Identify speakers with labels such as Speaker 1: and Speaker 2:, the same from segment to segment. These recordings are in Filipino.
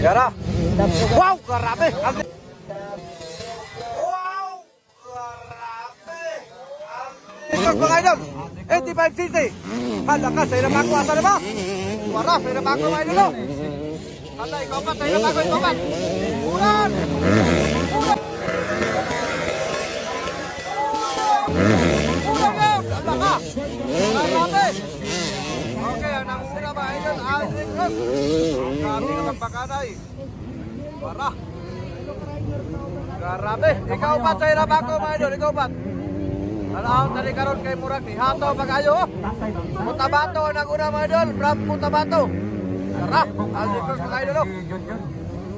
Speaker 1: Yara. Wow, grabe. Wow, grabe. Ito mga idol, 85cc. Halakas, sa'yo na bago. Asa na ba? Wala, sa'yo na bago mga idol. Hala, ikaw pa, sa'yo na bago, ikaw pa. Ulan! Ulan! Ulan nga! Hala ka! Grabe! Okay, ang nanguna ba idol, Aldrin Cross. Grabe ka magpakanay. Wala. Grabe. Ikaw pa, sa'yo na bago mga idol, ikaw pa. Alaon tali karon kay murag ni hato pag-ayo. Cotabato ang naguna mga idol, from Cotabato. Tara, Aldrin Cross mga idol.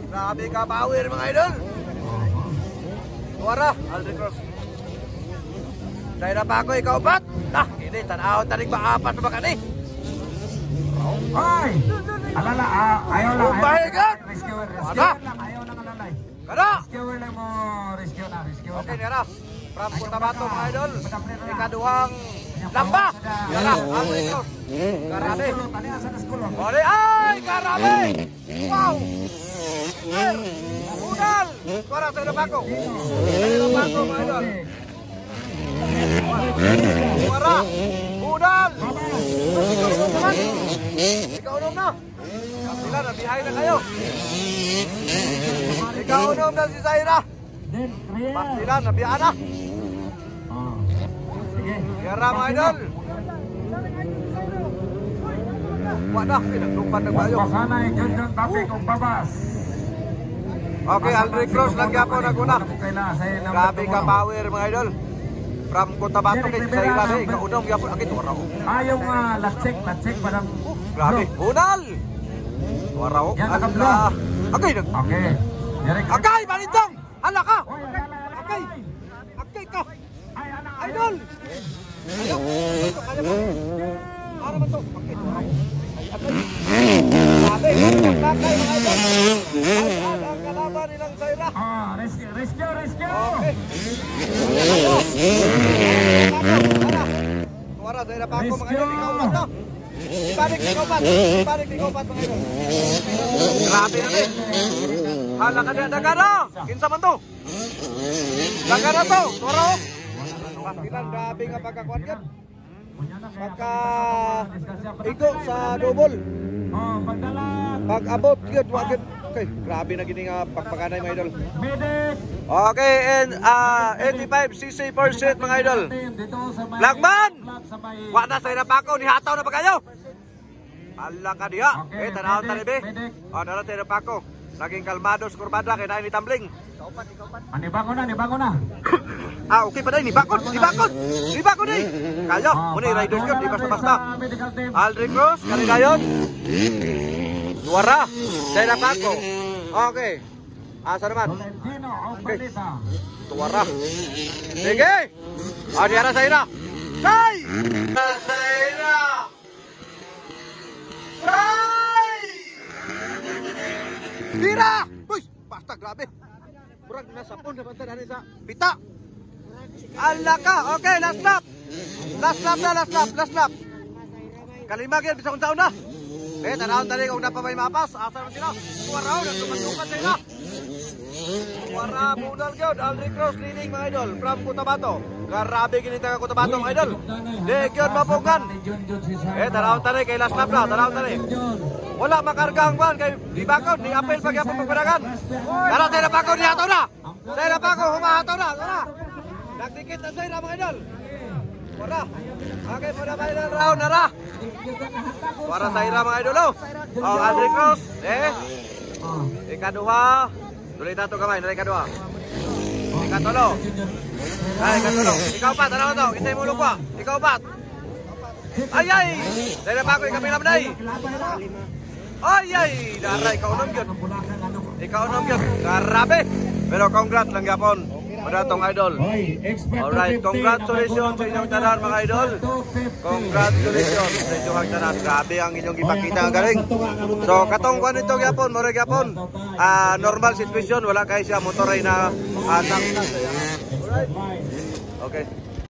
Speaker 1: Grabe ka power mga idol. Wara, Aldrin Cross. Dahil na pa ako, ikaw bat? Nah, ini tanahon talig maapat ba kani?
Speaker 2: Ay! Alala, ayaw lang.
Speaker 1: Oh my God! Wala.
Speaker 2: Ayaw lang alalay.
Speaker 1: Kada!
Speaker 2: Rescue lang mo, rescue na.
Speaker 1: Okay, nara. From Cotabato mga idol, ikaduhang lamba. Yara, Aldrin Cross. Karate. Ori, ay, karate. Wow. Udal. Para sa Ilapako. Ilapako mga idol. Para. Udal. Ikaw unom na. Sila, nabihay na kayo. Ikaw unom na si Zaira. Sila, nabihaan na. Yara mga idol. Wala, pinaglupan na kayo.
Speaker 2: Pasanay, ganyan tapi kong babas.
Speaker 1: Okay, Aldrin Cross lang yapon naguna. Grabe ka power mga idol. From Cotabato kay Zaira day, kaunong yapon akit waraw.
Speaker 2: Ayaw nga, latsik parang.
Speaker 1: Grabe, bunal. Waraw. Allah. Okay,
Speaker 2: okay.
Speaker 1: Akay, balintong. Hala ka. Akay. Akay ka. Idol. Para ba to? Okay. Grabe, magkakay mga idol. Ang kalaban nilang Zaira.
Speaker 2: Rescue.
Speaker 1: Okay. Wara, Zaira pa ako mga idol. Ikaw ba to? Ibalik ni Kopat mga idol. Grabe na rin. Hala ka na, dagana. Kinsa man to? Dagana to. Toro. Pastilan, grabe nga pagkakuan yan. Pagka-igo sa double. Pag-abot yun, wagin. Okay, grabe na gini nga pagpakanay mga idol. Okay, and 85cc per set mga idol. Lagman! Wala na sa Ilapako, nihataw na ba kayo? Hala ka diha. Okay, tanahon talibi. O, naran sa Ilapako. Naging kalmado sa kurbada, kaya na Tambling.
Speaker 2: Nibango na.
Speaker 1: Okay pa dahil, nibakod eh. Kayo, muna i-riders yun, di basta-basta. Aldrin Cross, kaligayon. Wara, dahil na Paco. Okay, asa naman? Okay, tuwara. Sige, diara sa ina. Say! Sa ina! Say! Tira! Uy, basta grabe. Kurang nasa pon na banta sa pita. Allah ka. Okay, last lap. Last lap. Kalima gyud bisag unsaon na. Tanawon tali kung napamay mapas. Asa man sila? Waraw na tuman-tuman sila. Wara budal gyud Aldrin Cross leading mga idol from Cotabato. Grabe gini taga Cotabato mga idol. Di gyud mapungan. Tanawon tali kay last lap na. Tanawon tali. Wala makargang ban kay di bakod ni apel pagyapon pagpadagan. Tara sa Ilapako ni hataw na. Sa Ilapako humahataw na. Tara. Nagdikit na sa mga idol. Wala. Okay, muna ba ilang round nara? Para sa ira mga idol. Aldrin Cross. Ikaduha. Tuloy tato kamay. Ikaduha. Ikatulo. Ikatulo. Ikaw pat. Ano to? Itay mo lukwa. Ikaw pat. Ay! Sa Ilapako ikapilam na eh. Ay! Daray, ikaw unom yun. Grabe. Pero congrats lang yapon. Madatong idol. Alright, congratulations sa inyong tanan mga idol. Congratulations sa inyong tanan. Grabe ang inyong ipakita ang galing. So, katong kuan ito yapon, moreg yapon. Normal situation, wala kayo siya motoray na Alright. Okay.